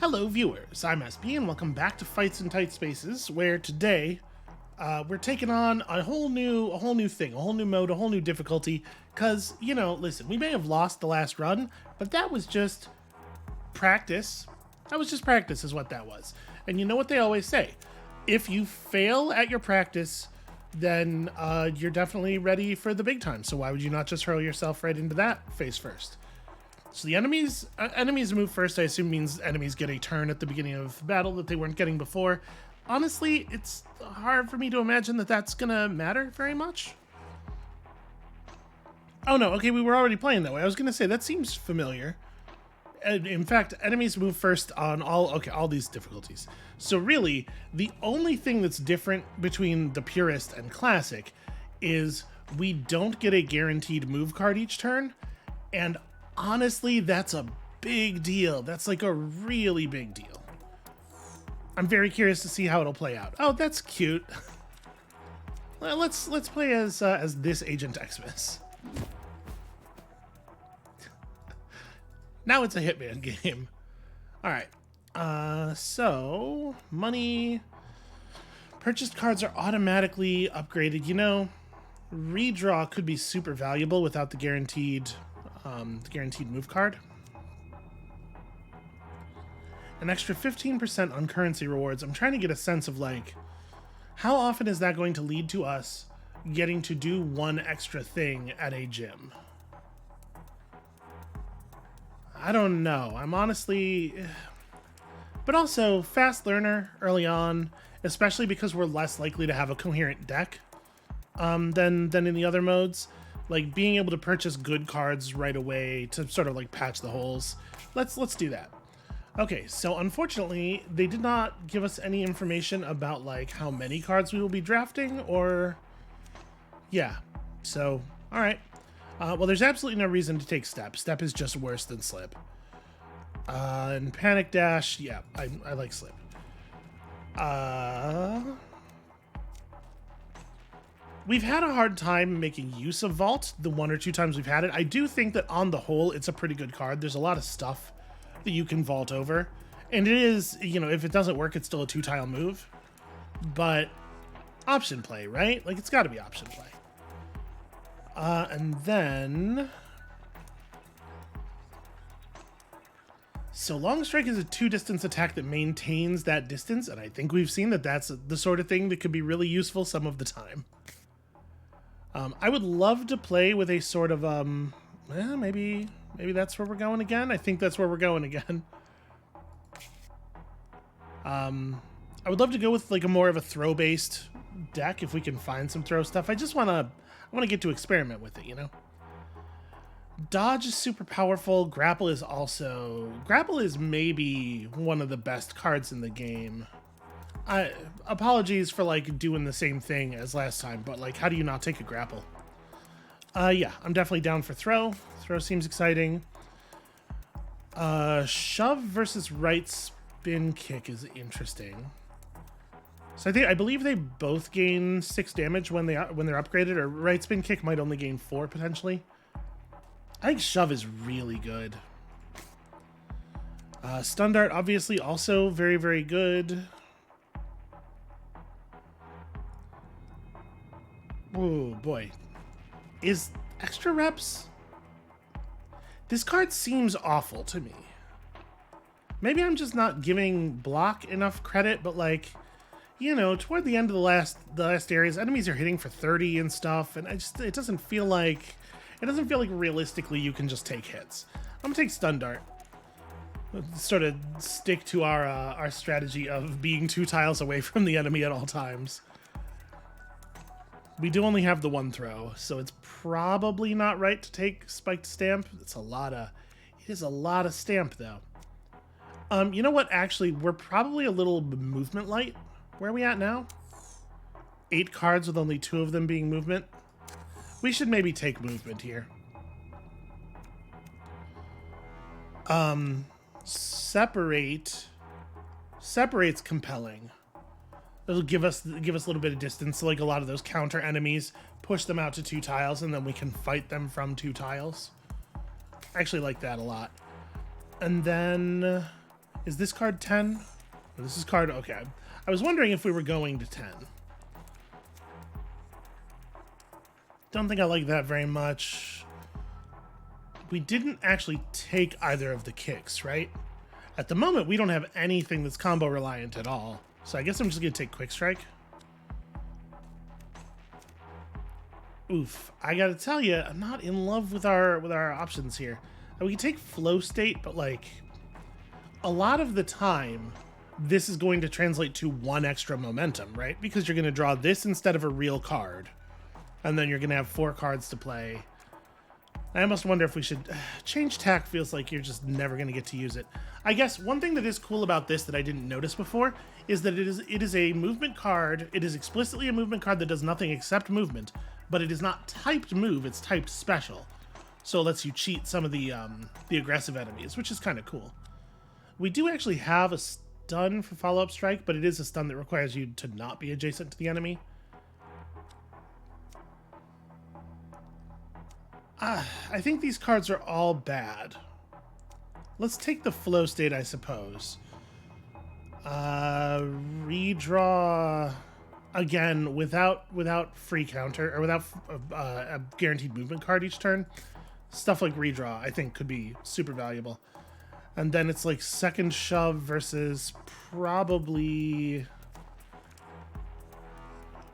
Hello viewers, I'm SP and welcome back to Fights in Tight Spaces, where today we're taking on a whole new thing, a whole new mode, a whole new difficulty, cause, you know, listen, we may have lost the last run, but that was just practice. That was just practice is what that was. And you know what they always say, if you fail at your practice, then you're definitely ready for the big time, so why would you not just hurl yourself right into that face first? So the enemies move first, I assume means enemies get a turn at the beginning of battle that they weren't getting before. Honestly, it's hard for me to imagine that that's gonna matter very much. Oh no, okay, we were already playing that way. I was gonna say, that seems familiar. In fact, enemies move first on all these difficulties. So really, the only thing that's different between the Purist and Classic is we don't get a guaranteed move card each turn, and honestly, that's a big deal. That's like a really big deal. I'm very curious to see how it'll play out. Oh, that's cute. Let's play as this Agent Xmas. Now it's a Hitman game. All right. So money. Purchased cards are automatically upgraded. You know, redraw could be super valuable without the guaranteed move card. An extra 15% on currency rewards. I'm trying to get a sense of, like, how often is that going to lead to us getting to do one extra thing at a gym? I don't know. I'm honestly... But also, fast learner early on, especially because we're less likely to have a coherent deck than in the other modes. Like, being able to purchase good cards right away to sort of, like, patch the holes. Let's do that. Okay, so unfortunately, they did not give us any information about, like, how many cards we will be drafting, or... Yeah, so, alright. Well, there's absolutely no reason to take Step. Step is just worse than Slip. And Panic Dash, yeah, I like Slip. We've had a hard time making use of Vault the one or two times we've had it. I do think that on the whole, it's a pretty good card. There's a lot of stuff that you can vault over. And it is, you know, if it doesn't work, it's still a 2-tile move. But option play, right? Like, it's got to be option play. And then... So Long Strike is a 2-distance attack that maintains that distance, and I think we've seen that that's the sort of thing that could be really useful some of the time. I would love to play with a sort of, maybe that's where we're going again. I think that's where we're going again. I would love to go with like a more of a throw-based deck if we can find some throw stuff. I want to get to experiment with it, you know? Dodge is super powerful. Grapple is maybe one of the best cards in the game. Apologies for like doing the same thing as last time, but like, how do you not take a grapple? Yeah, I'm definitely down for throw. Throw seems exciting. Shove versus right spin kick is interesting. So I believe they both gain 6 damage when they're upgraded, or right spin kick might only gain 4 potentially. I think shove is really good. Stun dart obviously also very, very good. Oh boy. Is extra reps? This card seems awful to me. Maybe I'm just not giving block enough credit, but like, you know, toward the end of the last areas, enemies are hitting for 30 and stuff, and it doesn't feel like realistically you can just take hits. I'm gonna take stun dart. Let's sort of stick to our strategy of being 2 tiles away from the enemy at all times. We do only have the 1 throw, so it's probably not right to take spiked stamp. It is a lot of stamp though. You know what? Actually, we're probably a little movement light. Where are we at now? 8 cards with only 2 of them being movement. We should maybe take movement here. Separate's compelling. It'll give us a little bit of distance, so like a lot of those counter enemies, push them out to 2 tiles, and then we can fight them from 2 tiles. I actually like that a lot. And then Is this card 10? Oh, this is card... Okay. I was wondering if we were going to 10. Don't think I like that very much. We didn't actually take either of the kicks, right? At the moment, we don't have anything that's combo reliant at all. So I guess I'm just going to take Quick Strike. Oof. I got to tell you, I'm not in love with our options here. We can take Flow State, but like a lot of the time, this is going to translate to one extra momentum, right? Because you're going to draw this instead of a real card. And then you're going to have 4 cards to play. I almost wonder if we should... Change tack feels like you're just never going to get to use it. I guess one thing that is cool about this that I didn't notice before is that it is a movement card. It is explicitly a movement card that does nothing except movement, but it is not typed move, it's typed special. So it lets you cheat some of the aggressive enemies, which is kind of cool. We do actually have a stun for follow-up strike, but it is a stun that requires you to not be adjacent to the enemy. I think these cards are all bad. Let's take the Flow State, I suppose. Redraw again without free counter, or without a guaranteed movement card each turn. Stuff like redraw, I think, could be super valuable. And then it's like second shove versus probably...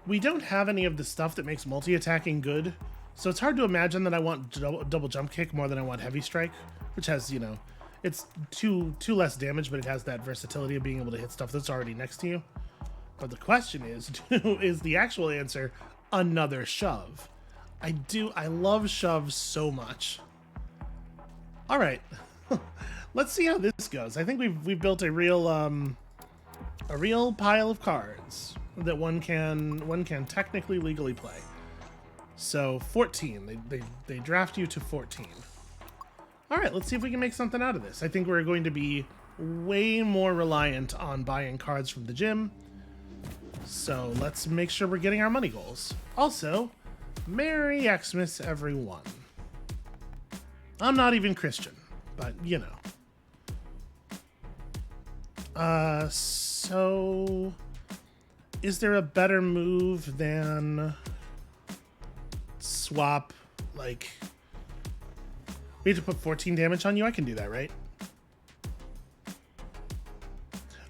We don't have any of the stuff that makes multi-attacking good. So it's hard to imagine that I want double jump kick more than I want heavy strike, which has, you know, it's two less damage, but it has that versatility of being able to hit stuff that's already next to you. But the question is, is the actual answer another shove? I love shoves so much. All right, let's see how this goes. I think we've built a real pile of cards that one can technically legally play. So 14, they draft you to 14. All right, let's see if we can make something out of this. I think we're going to be way more reliant on buying cards from the gym. So let's make sure we're getting our money goals. Also, Merry Xmas, everyone. I'm not even Christian, but you know. So is there a better move than swap, like, we have to put 14 damage on you? I can do that, right?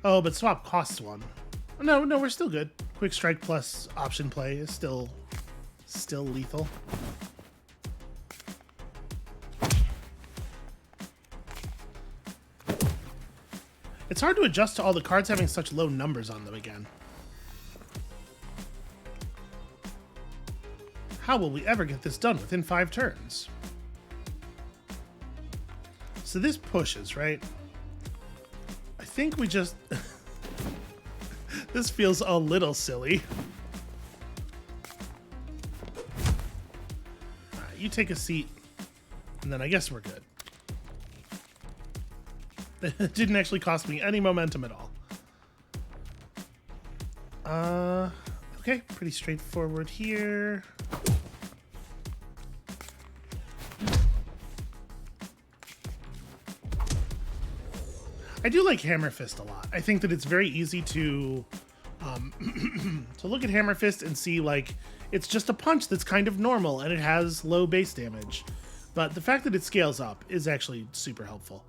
Oh, but swap costs 1. No, we're still good. Quick Strike plus option play is still lethal. It's hard to adjust to all the cards having such low numbers on them again. How will we ever get this done within 5 turns? So this pushes, right? I think we just... This feels a little silly. Alright, you take a seat, and then I guess we're good. It didn't actually cost me any momentum at all. Okay, pretty straightforward here. I do like Hammer Fist a lot. I think that it's very easy to to look at Hammer Fist and see, like, it's just a punch that's kind of normal and it has low base damage. But the fact that it scales up is actually super helpful.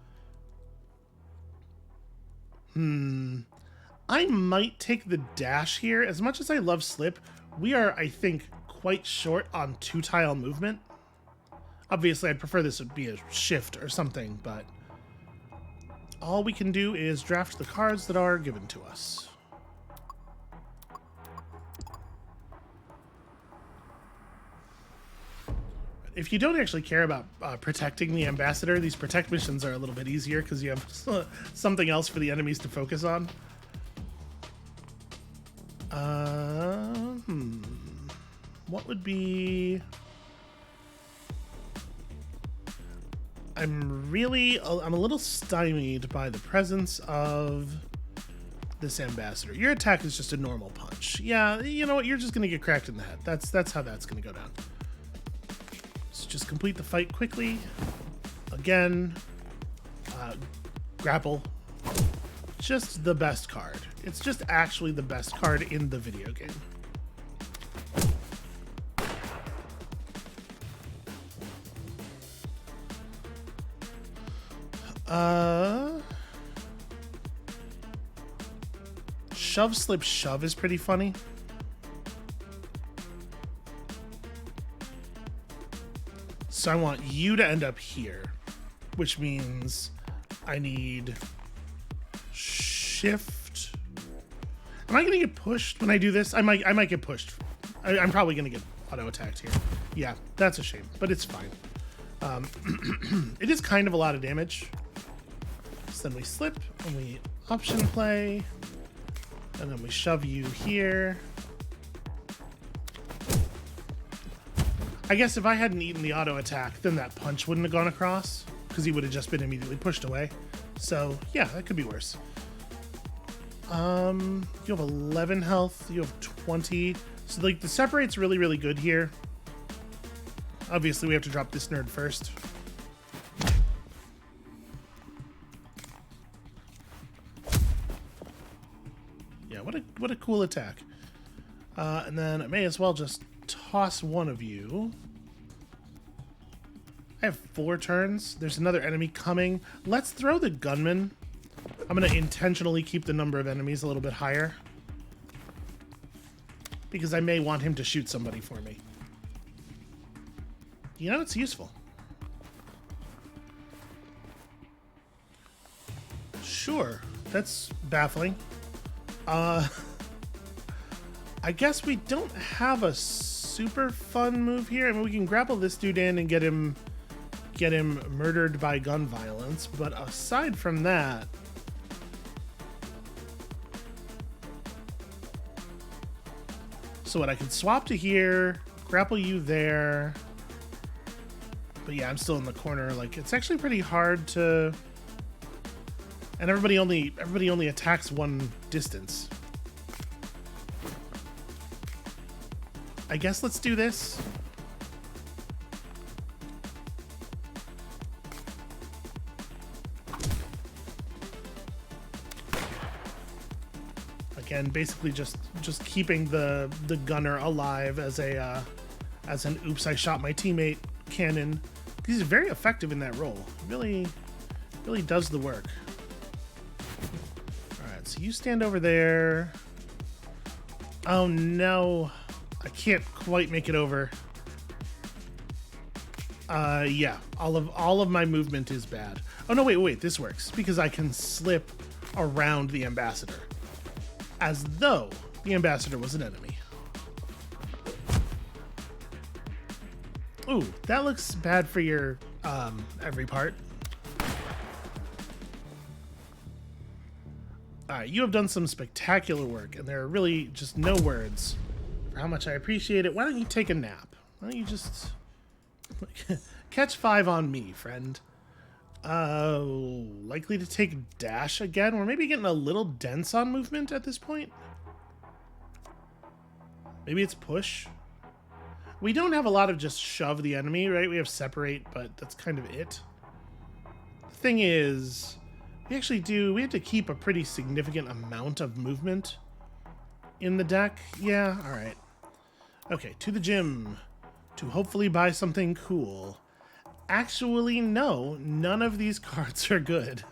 I might take the dash here. As much as I love Slip, we are, I think, quite short on 2-tile movement. Obviously, I'd prefer this would be a shift or something, but all we can do is draft the cards that are given to us. If you don't actually care about protecting the ambassador, these protect missions are a little bit easier because you have something else for the enemies to focus on. What would be... I'm a little stymied by the presence of this ambassador. Your attack is just a normal punch. Yeah, you know what? You're just gonna get cracked in the head. That's how that's gonna go down. So just complete the fight quickly. Again, grapple. Just the best card. It's just actually the best card in the video game. Shove, slip, shove is pretty funny. So I want you to end up here, which means I need shift. Am I gonna get pushed when I do this? I might get pushed. I'm probably gonna get auto attacked here. Yeah, that's a shame, but it's fine. It is kind of a lot of damage. So then we slip and we option play, and then we shove you here. I guess if I hadn't eaten the auto attack, then that punch wouldn't have gone across because he would have just been immediately pushed away. So yeah, that could be worse. You have 11 health, you have 20. So like the separate's really, really good here. Obviously we have to drop this nerd first. Yeah, what a cool attack. And then I may as well just toss one of you. I have 4 turns. There's another enemy coming. Let's throw the gunman. I'm going to intentionally keep the number of enemies a little bit higher, because I may want him to shoot somebody for me. You know, it's useful. Sure, that's baffling. I guess we don't have a super fun move here. I mean, we can grapple this dude in and get him murdered by gun violence, but aside from that, so what, I can swap to here, grapple you there, but yeah, I'm still in the corner. Like, it's actually pretty hard to, and everybody only attacks one distance. I guess let's do this. Again, basically just keeping the gunner alive as an oops, I shot my teammate cannon. He's very effective in that role. Really does the work. All right, so you stand over there. Oh no, I can't quite make it over. Yeah, all of my movement is bad. Oh no, wait, this works because I can slip around the ambassador, as though the ambassador was an enemy. Ooh, that looks bad for your every part. Alright, you have done some spectacular work, and there are really just no words for how much I appreciate it. Why don't you take a nap? Why don't you just catch 5 on me, friend? Likely to take dash again. We're maybe getting a little dense on movement at this point. Maybe it's push. We don't have a lot of just shove the enemy, right? We have separate, but that's kind of it. The thing is, we have to keep a pretty significant amount of movement in the deck. Yeah, all right. Okay, to the gym to hopefully buy something cool. Actually, no, none of these cards are good.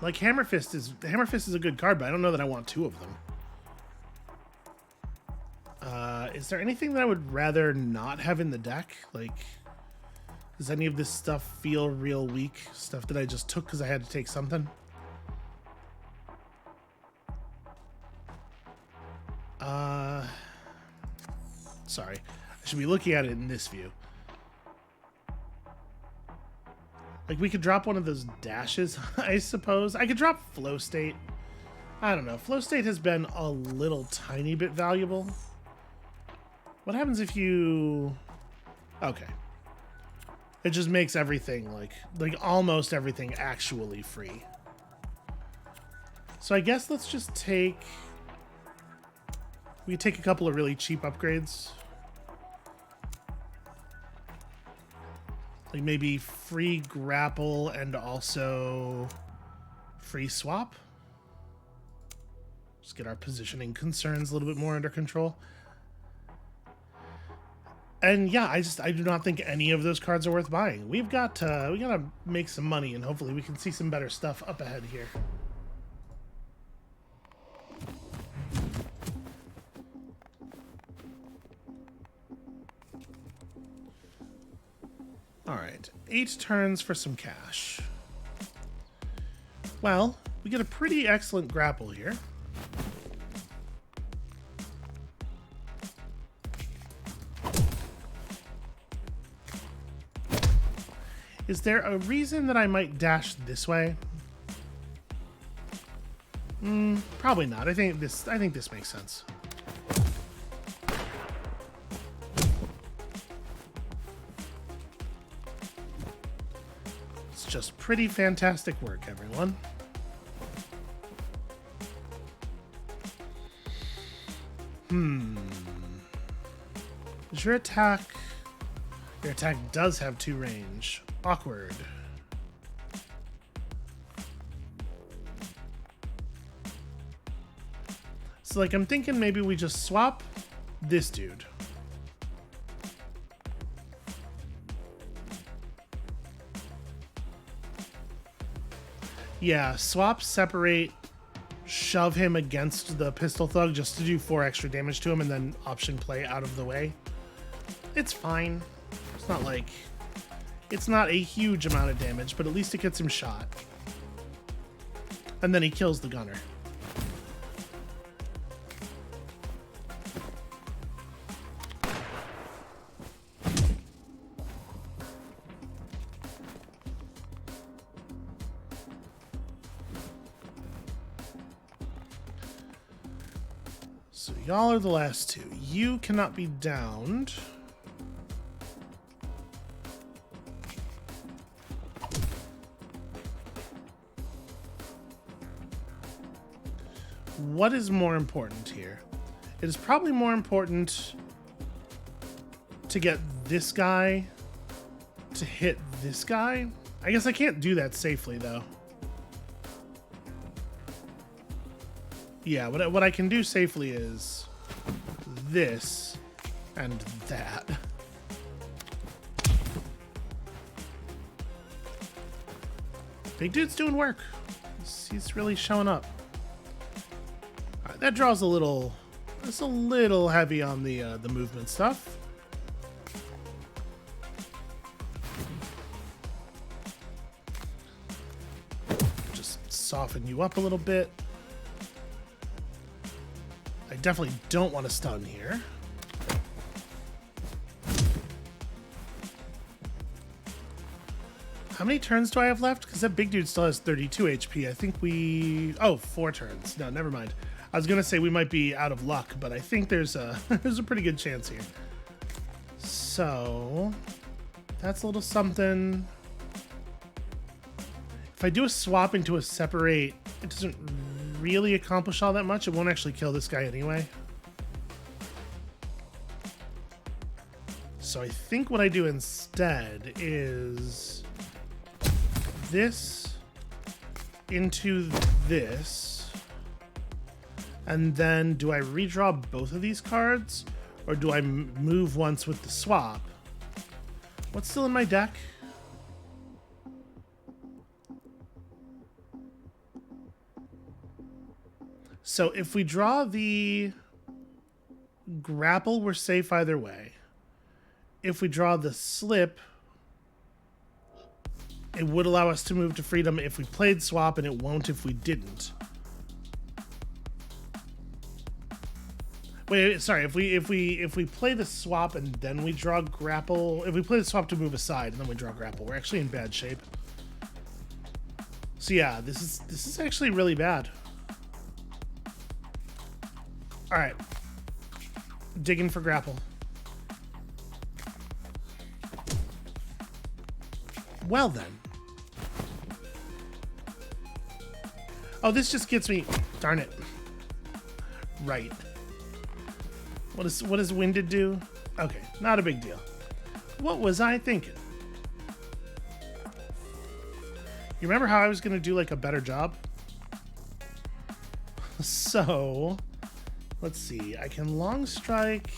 Like Hammer Fist is a good card, but I don't know that I want 2 of them. Is there anything that I would rather not have in the deck? Like, does any of this stuff feel real weak? Stuff that I just took because I had to take something? Sorry. I should be looking at it in this view. Like, we could drop one of those dashes, I suppose. I could drop Flow State. I don't know. Flow State has been a little tiny bit valuable. What happens if you... Okay. It just makes everything, like almost everything actually free. So I guess let's just take... We take a couple of really cheap upgrades. Like maybe free grapple and also free swap. Just get our positioning concerns a little bit more under control. And yeah, I do not think any of those cards are worth buying. We gotta make some money, and hopefully we can see some better stuff up ahead here. All right, 8 turns for some cash. Well, we get a pretty excellent grapple here. Is there a reason that I might dash this way? Probably not. I think this makes sense. It's just pretty fantastic work, everyone. Is your attack... Your attack does have 2 range. Awkward. So, like, I'm thinking maybe we just swap this dude. Yeah, swap, separate, shove him against the pistol thug just to do 4 extra damage to him, and then option play out of the way. It's fine. It's not like... It's not a huge amount of damage, but at least it gets him shot. And then he kills the gunner. So y'all are the last 2. You cannot be downed. What is more important here? It is probably more important to get this guy to hit this guy. I guess I can't do that safely, though. Yeah, what I can do safely is this and that. Big dude's doing work. He's really showing up. All right, that draw's a little... It's a little heavy on the movement stuff. Just soften you up a little bit. I definitely don't want to stun here. How many turns do I have left? Because that big dude still has 32 HP. I think we... Oh, 4 turns. No, never mind. I was going to say we might be out of luck, but I think there's a, there's a pretty good chance here. So... That's a little something. If I do a swap into a separate, it doesn't really accomplish all that much. It won't actually kill this guy anyway. So I think what I do instead is this into this, and then do I redraw both of these cards, or do I move once with the swap? What's still in my deck? So if we draw the grapple, we're safe either way. If we draw the slip, it would allow us to move to freedom if we played swap, and it won't if we didn't. Wait, sorry. If we play the swap and then we draw grapple, if we play the swap to move aside and then we draw grapple, we're actually in bad shape. So yeah, this is actually really bad. All right, digging for grapple. Well then. Oh, this just gets me. Darn it. Right. What does winded do? Okay, not a big deal. What was I thinking? You remember how I was going to do like a better job? So, let's see. I can long strike.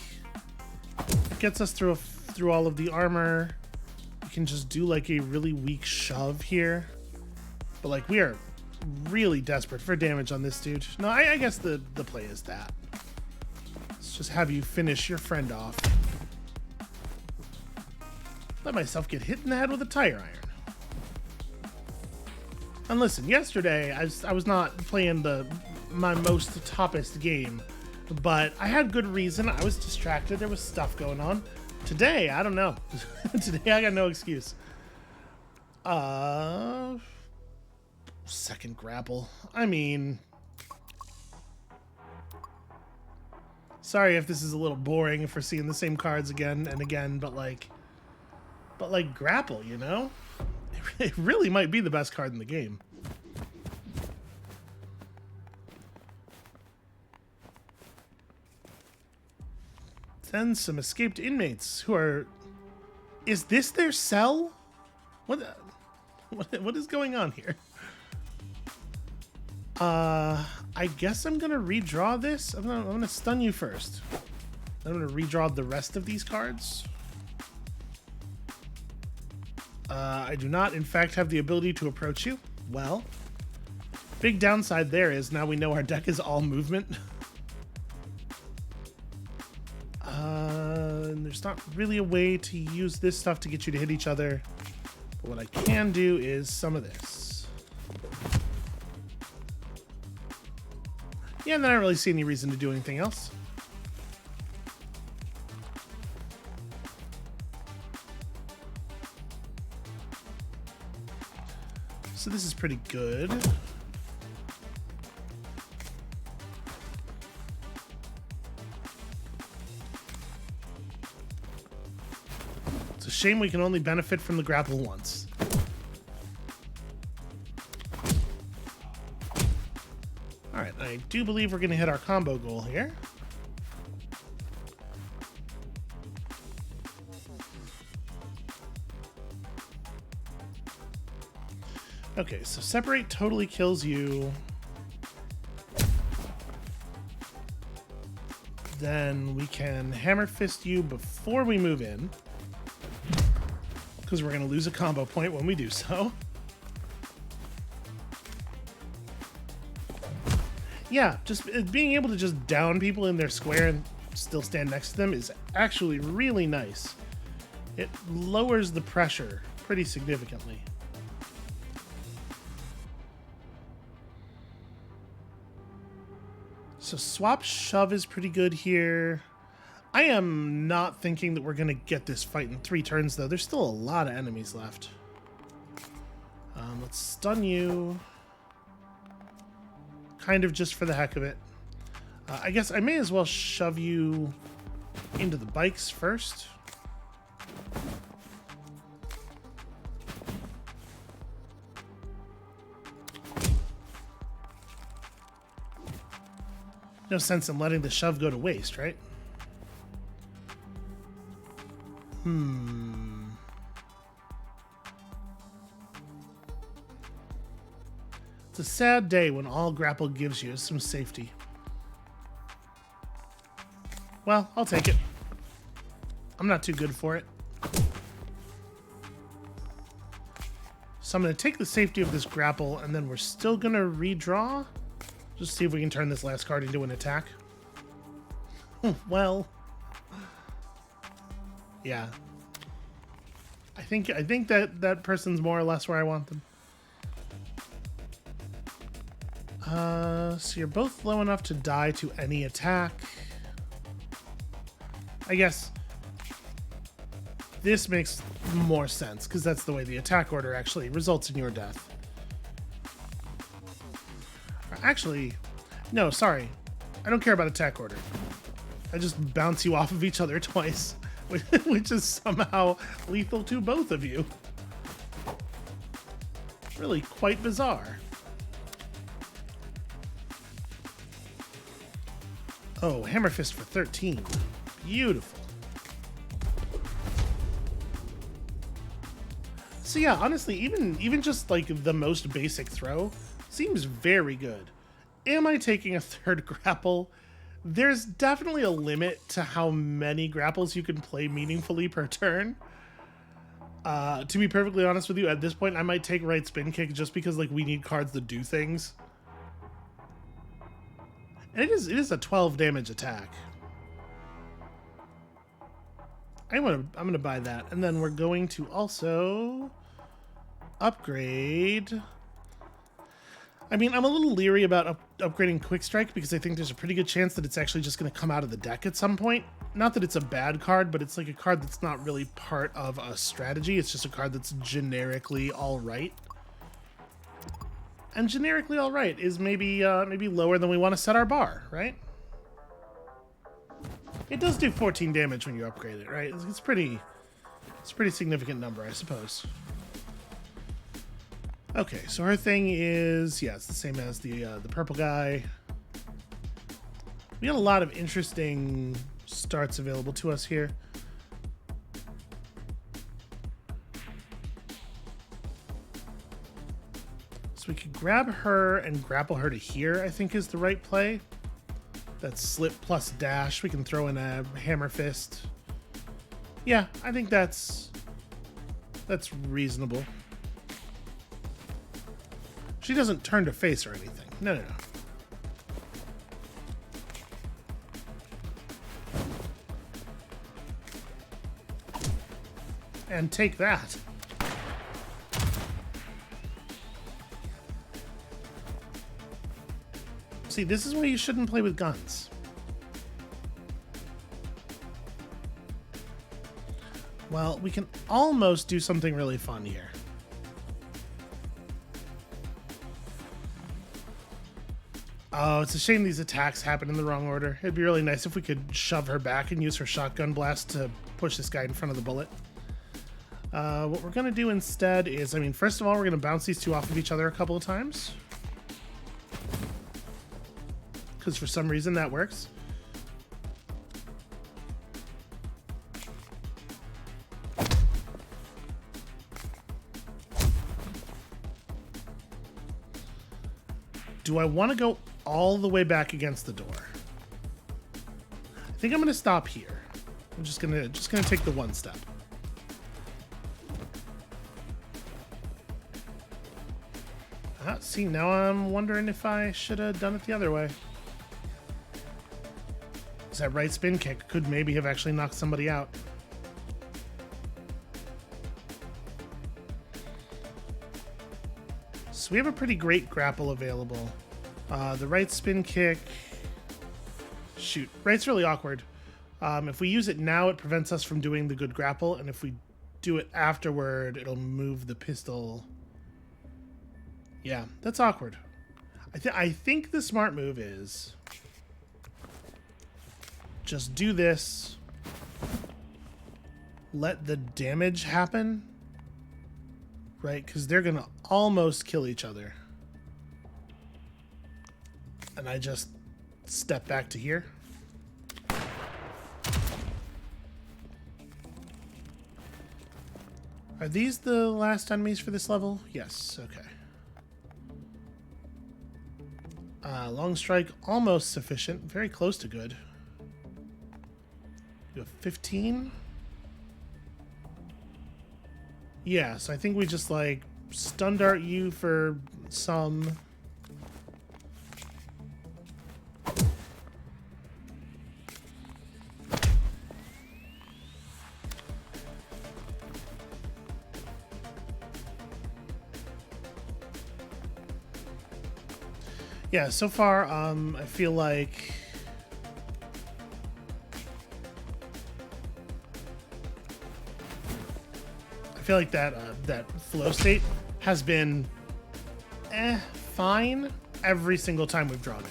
It gets us through all of the armor. We can just do like a really weak shove here. But like we are really desperate for damage on this dude. No, I guess the play is that. Let's just have you finish your friend off. Let myself get hit in the head with a tire iron. And listen, yesterday I was not playing my most toppest game, but I had good reason. I was distracted. There was stuff going on. Today, I don't know. Today I got no excuse. Second grapple. I mean, sorry if this is a little boring if we're seeing the same cards again and again, but like grapple, you know? It really might be the best card in the game. Then some escaped inmates who are... Is this their cell? What is going on here? I guess I'm gonna redraw this. I'm gonna stun you first. I'm gonna redraw the rest of these cards. I do not, in fact, have the ability to approach you. Well, big downside there is now we know our deck is all movement. And there's not really a way to use this stuff to get you to hit each other. But what I can do is some of this. Yeah, and then I don't really see any reason to do anything else. So this is pretty good. It's a shame we can only benefit from the grapple once. Alright, I do believe we're going to hit our combo goal here. Okay, so separate totally kills you. Then we can hammer fist you before we move in, because we're going to lose a combo point when we do so. Yeah, just being able to just down people in their square and still stand next to them is actually really nice. It lowers the pressure pretty significantly. So swap shove is pretty good here. I am not thinking that we're going to get this fight in 3 turns, though. There's still a lot of enemies left. Let's stun you. Kind of just for the heck of it. I guess I may as well shove you into the bikes first. No sense in letting the shove go to waste, right? It's a sad day when all grapple gives you is some safety. Well, I'll take it. I'm not too good for it. So I'm going to take the safety of this grapple, and then we're still going to redraw. Just see if we can turn this last card into an attack. Well, yeah. I think that person's more or less where I want them. So you're both low enough to die to any attack. I guess this makes more sense, because that's the way the attack order actually results in your death. Actually, no, sorry. I don't care about attack order. I just bounce you off of each other twice, which is somehow lethal to both of you. Really quite bizarre. Oh, hammer fist for 13. Beautiful. So yeah, honestly, even just like the most basic throw seems very good. Am I taking a third grapple? There's definitely a limit to how many grapples you can play meaningfully per turn. To be perfectly honest with you, at this point, I might take right spin kick just because like we need cards that do things. And it is a 12 damage attack. I'm gonna buy that, and then we're going to also upgrade. I mean, I'm a little leery about upgrading Quick Strike because I think there's a pretty good chance that it's actually just going to come out of the deck at some point. Not that it's a bad card, but it's like a card that's not really part of a strategy. It's just a card that's generically all right. And generically all right is maybe lower than we want to set our bar, right? It does do 14 damage when you upgrade it, right? It's a pretty significant number, I suppose. Okay, so her thing is, yeah, it's the same as the purple guy. We got a lot of interesting starts available to us here. So we could grab her and grapple her to here, I think is the right play. That's slip plus dash. We can throw in a hammer fist. Yeah, I think that's reasonable. She doesn't turn to face or anything. No. And take that. See, this is why you shouldn't play with guns. Well, we can almost do something really fun here. Oh, it's a shame these attacks happen in the wrong order. It'd be really nice if we could shove her back and use her shotgun blast to push this guy in front of the bullet. What we're going to do instead is, I mean, first of all, we're going to bounce these two off of each other a couple of times. Because for some reason that works. Do I want to go all the way back against the door? I think I'm going to stop here. I'm just gonna take the one step. See, now I'm wondering if I should have done it the other way. Because that right spin kick could maybe have actually knocked somebody out. So we have a pretty great grapple available. The right spin kick... Shoot, right's really awkward. If we use it now, it prevents us from doing the good grapple, and if we do it afterward, it'll move the pistol. Yeah, that's awkward. I think the smart move is just do this, let the damage happen, right? Because they're gonna almost kill each other. And I just step back to here. Are these the last enemies for this level? Yes, okay. Long strike, almost sufficient. Very close to good. You have 15? Yeah, so I think we just, like, stun dart you for some... Yeah, so far, I feel like... that flow state has been fine every single time we've drawn it.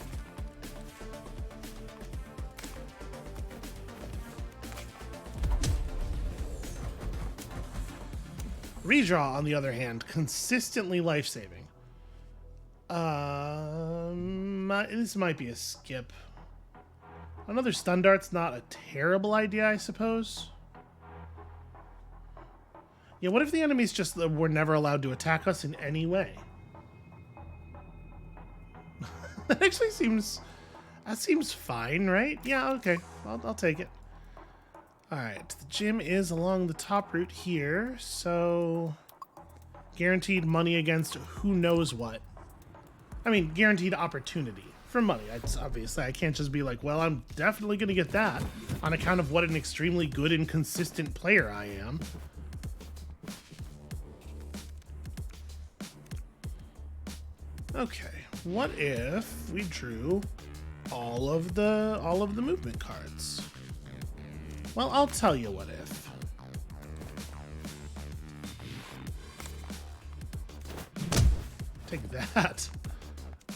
Redraw, on the other hand, consistently life-saving. This might be a skip. Another stun dart's not a terrible idea, I suppose. Yeah, what if the enemies just were never allowed to attack us in any way? That actually seems... That seems fine, right? Yeah, okay. I'll take it. Alright, the gym is along the top route here, so... Guaranteed money against who knows what. I mean, guaranteed opportunity for money. It's obviously, I can't just be like, well, I'm definitely going to get that on account of what an extremely good and consistent player I am. Okay, what if we drew all of the movement cards? Well, I'll tell you what if. Take that.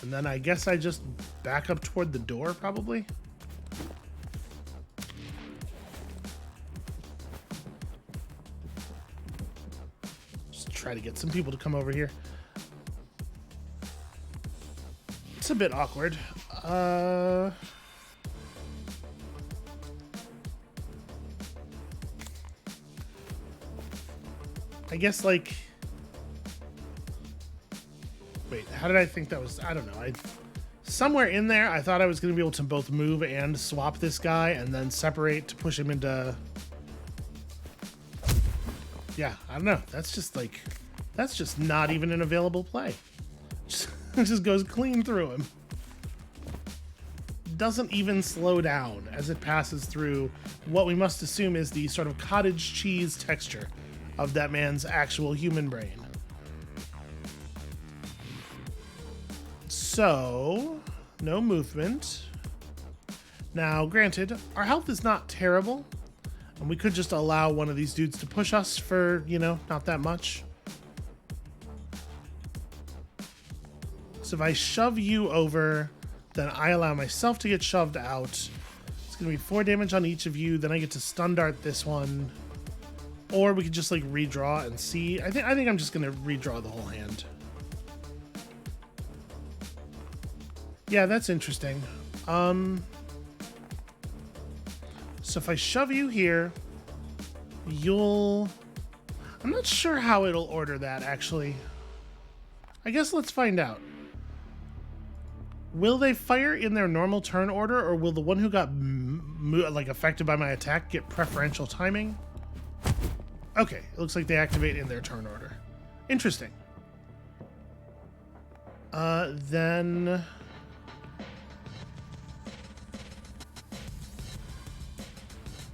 And then I guess I just back up toward the door, probably. Just try to get some people to come over here. It's a bit awkward. I guess, like... Wait, how did I think that was... I don't know. Somewhere in there, I thought I was going to be able to both move and swap this guy and then separate to push him into... Yeah, I don't know. That's just, like... That's just not even an available play. It just goes clean through him. Doesn't even slow down as it passes through what we must assume is the sort of cottage cheese texture of that man's actual human brain. So, no movement. Now, granted, our health is not terrible, and we could just allow one of these dudes to push us for, you know, not that much. So if I shove you over, then I allow myself to get shoved out. It's going to be 4 damage on each of you, then I get to stun dart this one. Or we could just, like, redraw and see. I think I'm just going to redraw the whole hand. Yeah, that's interesting. So if I shove you here, you'll... I'm not sure how it'll order that, actually. I guess let's find out. Will they fire in their normal turn order, or will the one who got like affected by my attack get preferential timing? Okay, it looks like they activate in their turn order. Interesting. Then...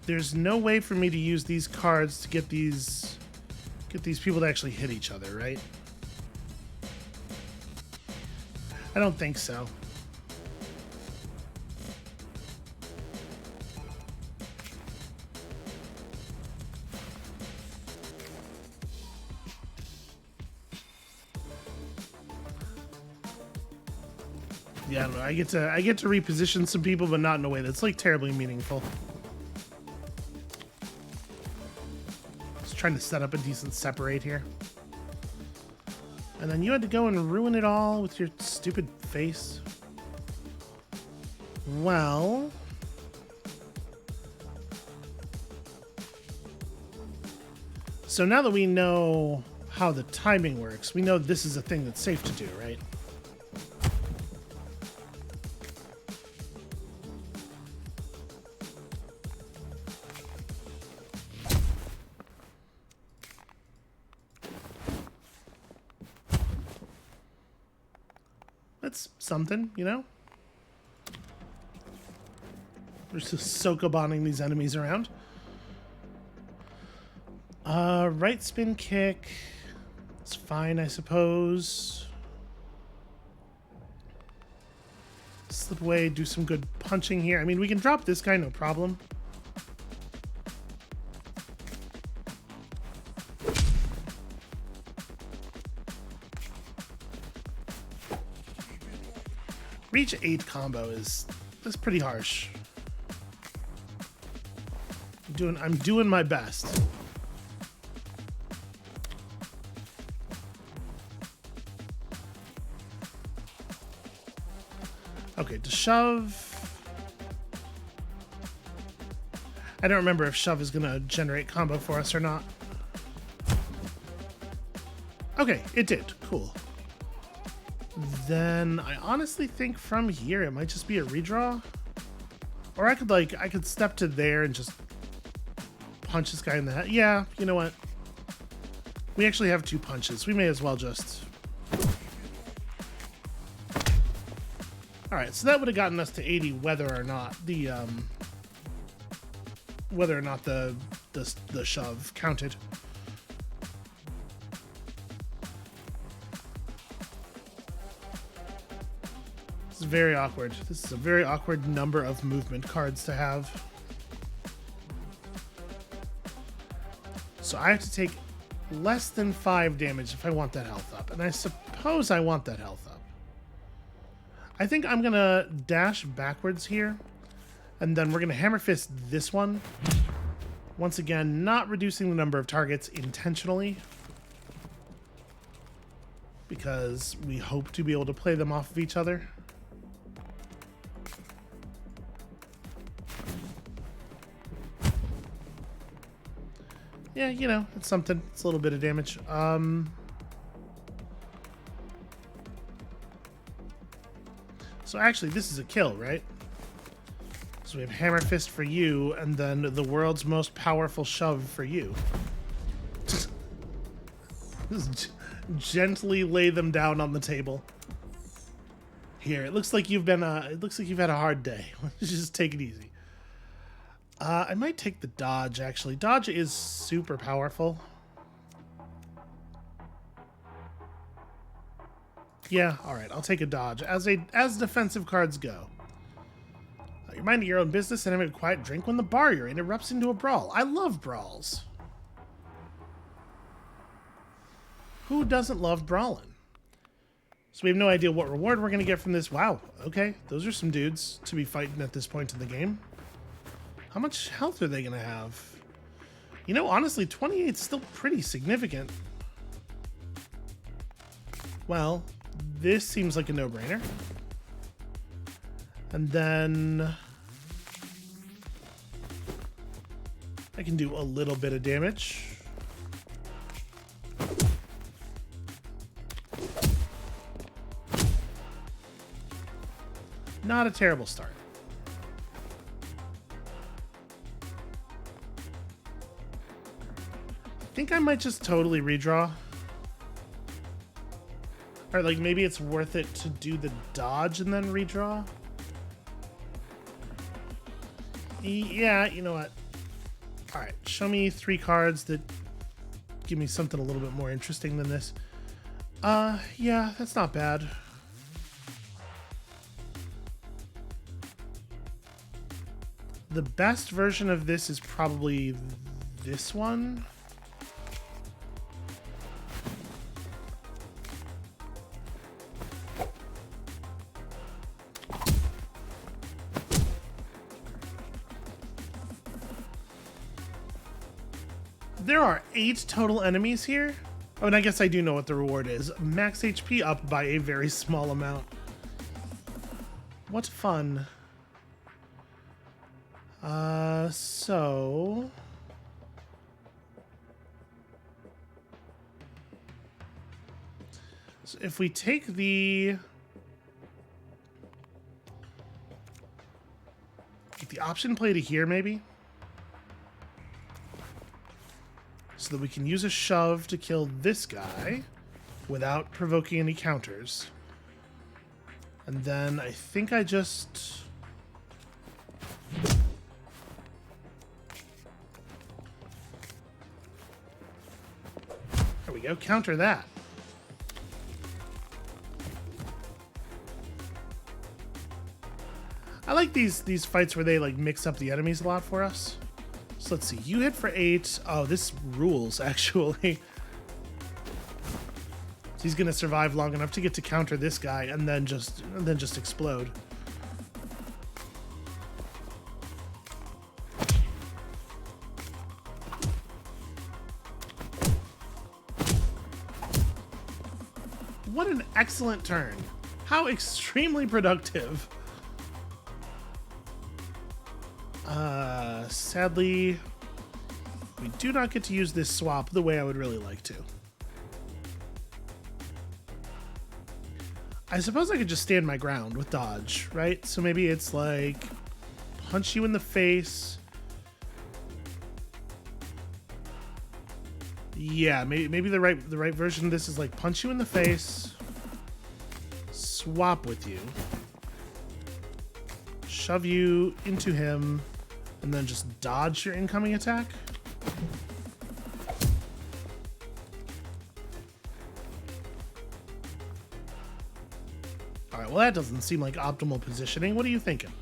There's no way for me to use these cards to get these people to actually hit each other, right? I don't think so. Yeah, I don't know. I get to reposition some people, but not in a way that's like terribly meaningful. Just trying to set up a decent separate here. And then you had to go and ruin it all with your stupid face. Well... So now that we know how the timing works, we know this is a thing that's safe to do, right? That's something, you know? We're just Sokoboning these enemies around. Right spin kick. It's fine, I suppose. Slip away, do some good punching here. I mean, we can drop this guy, no problem. Reach 8 combo that's pretty harsh. I'm doing my best. Okay, to shove. I don't remember if shove is gonna generate combo for us or not. Okay, it did. Cool. Then I honestly think from here it might just be a redraw. Or I could step to there and just punch this guy in the head. Yeah, you know what? We actually have 2 punches. We may as well just... Alright, so that would have gotten us to 80 whether or not the shove counted. This is very awkward. This is a very awkward number of movement cards to have. So I have to take less than 5 damage if I want that health up. And I suppose I want that health up. I think I'm going to dash backwards here. And then we're going to hammer fist this one. Once again, not reducing the number of targets intentionally. Because we hope to be able to play them off of each other. Yeah, you know, it's something. It's a little bit of damage. So actually, this is a kill, right? So we have Hammer Fist for you, and then the world's most powerful shove for you. Just gently lay them down on the table. Here, it looks like you've been. It looks like you've had a hard day. Just take it easy. I might take the dodge, actually. Dodge is super powerful. Yeah, alright, I'll take a dodge. As defensive cards go. You're minding your own business and having a quiet drink when the bar you're in erupts into a brawl. I love brawls. Who doesn't love brawling? So we have no idea what reward we're going to get from this. Wow, okay. Those are some dudes to be fighting at this point in the game. How much health are they going to have? You know, honestly, 28 is still pretty significant. Well, this seems like a no-brainer. And then... I can do a little bit of damage. Not a terrible start. I think I might just totally redraw. Or like maybe it's worth it to do the dodge and then redraw. Yeah, you know what? Alright, show me 3 cards that give me something a little bit more interesting than this. Yeah, that's not bad. The best version of this is probably this one. There are 8 total enemies here. Oh, and I guess I do know what the reward is. Max HP up by a very small amount. What fun. So if we take the option play to here, maybe, so that we can use a shove to kill this guy without provoking any counters. And then I think I just... There we go, counter that. I like these fights where they like mix up the enemies a lot for us. So let's see, you hit for 8. Oh, this rules actually. So he's gonna survive long enough to get to counter this guy and then just explode. What an excellent turn. How extremely productive. Sadly, we do not get to use this swap the way I would really like to. I suppose I could just stand my ground with dodge, right? So maybe it's like punch you in the face. Yeah, maybe the right version of this is like punch you in the face, swap with you, shove you into him, and then just dodge your incoming attack. All right, well that doesn't seem like optimal positioning. What are you thinking?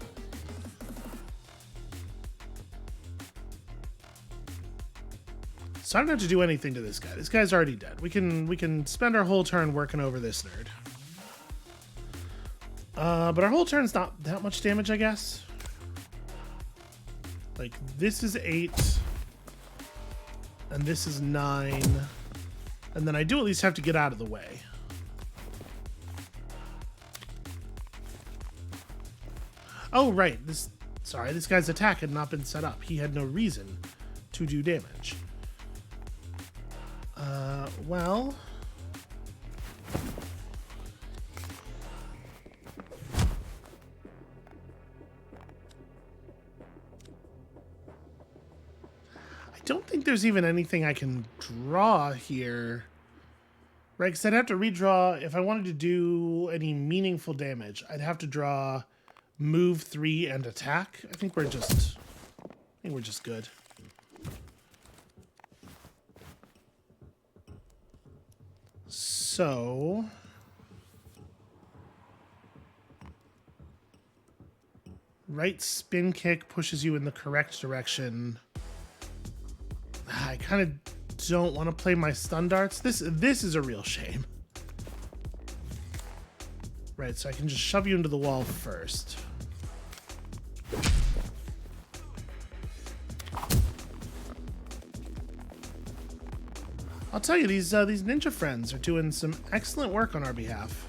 So I don't have to do anything to this guy. This guy's already dead. We can spend our whole turn working over this nerd. But our whole turn's not that much damage, I guess. Like, this is 8. And this is 9. And then I do at least have to get out of the way. Oh, right. This guy's attack had not been set up. He had no reason to do damage. Well... I don't think there's even anything I can draw here. Right, because I'd have to redraw, if I wanted to do any meaningful damage, I'd have to draw move 3 and attack. I think we're just good. So right spin kick pushes you in the correct direction. I kind of don't want to play my stun darts. This is a real shame. Right, so I can just shove you into the wall first. I'll tell you, these ninja friends are doing some excellent work on our behalf.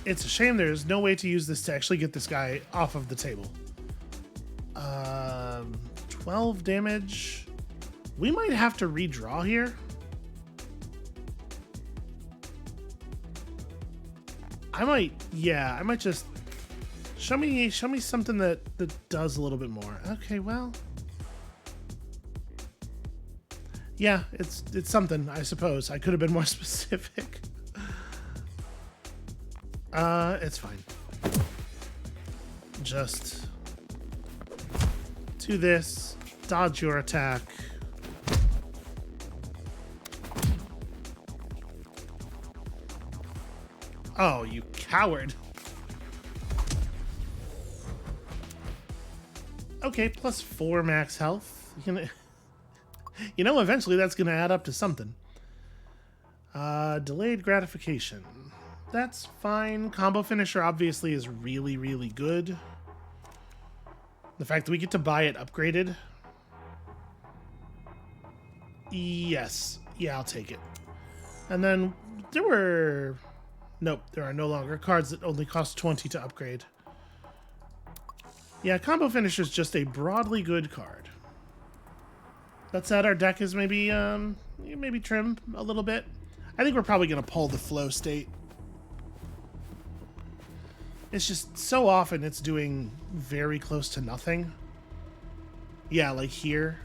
It's a shame there's no way to use this to actually get this guy off of the table. 12 damage. We might have to redraw here. I might just show me something that does a little bit more. Okay, well. Yeah, it's something, I suppose. I could have been more specific. It's fine. Just do this, dodge your attack. Oh, you coward. Okay, plus 4 max health. You know, eventually that's gonna add up to something. Delayed gratification. That's fine. Combo finisher obviously is really, really good. The fact that we get to buy it upgraded. Yes. Yeah, I'll take it. And then there were... Nope, there are no longer cards that only cost 20 to upgrade. Yeah, combo finisher is just a broadly good card. That said, our deck is maybe trimmed a little bit. I think we're probably going to pull the flow state. It's just so often it's doing very close to nothing. Yeah, like here.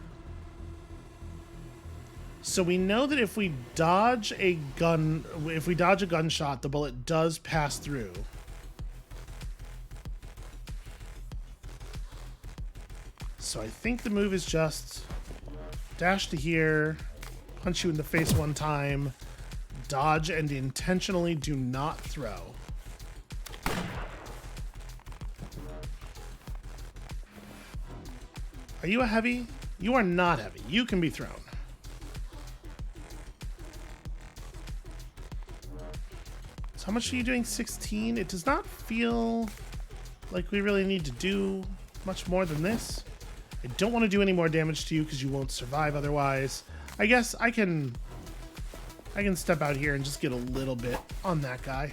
So we know that if we dodge a gunshot, the bullet does pass through. So I think the move is just dash to here, punch you in the face one time, dodge, and intentionally do not throw. Are you a heavy? You are not heavy. You can be thrown. So how much are you doing? 16? It does not feel like we really need to do much more than this. I don't want to do any more damage to you because you won't survive otherwise. I guess I can step out here and just get a little bit on that guy.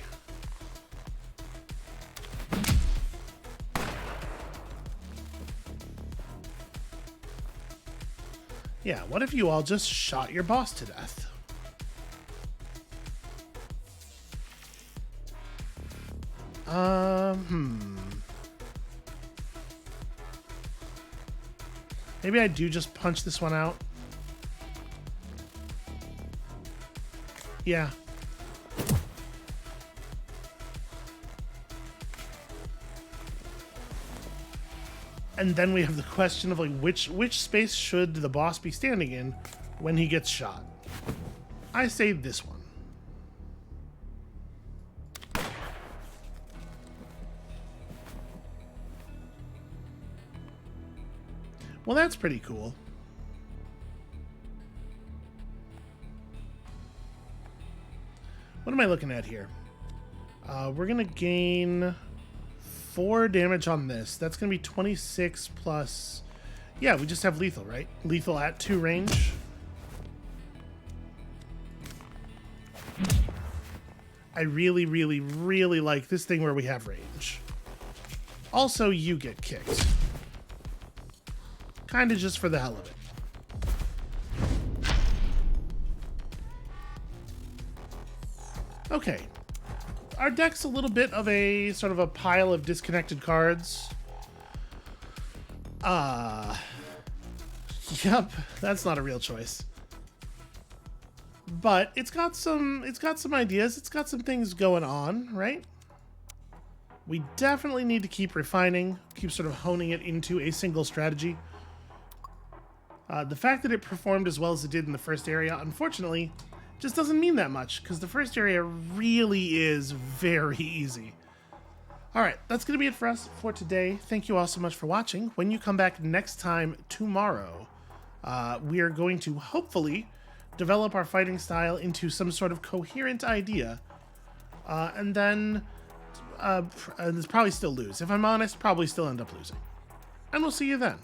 Yeah, what if you all just shot your boss to death? Maybe I do just punch this one out. Yeah. And then we have the question of like which space should the boss be standing in when he gets shot? I say this one. Well, that's pretty cool. What am I looking at here? We're gonna gain 4 damage on this. That's gonna be 26 plus... Yeah, we just have lethal, right? Lethal at 2 range. I really, really, really like this thing where we have range. Also, you get kicked. Kinda just for the hell of it. Okay. Our deck's a little bit of a sort of a pile of disconnected cards. Yep, that's not a real choice. But it's got some ideas, it's got some things going on, right? We definitely need to keep refining, keep sort of honing it into a single strategy. The fact that it performed as well as it did in the first area, unfortunately, just doesn't mean that much, because the first area really is very easy. Alright, that's going to be it for us for today. Thank you all so much for watching. When you come back next time tomorrow, we are going to hopefully develop our fighting style into some sort of coherent idea, and then probably still lose. If I'm honest, probably still end up losing. And we'll see you then.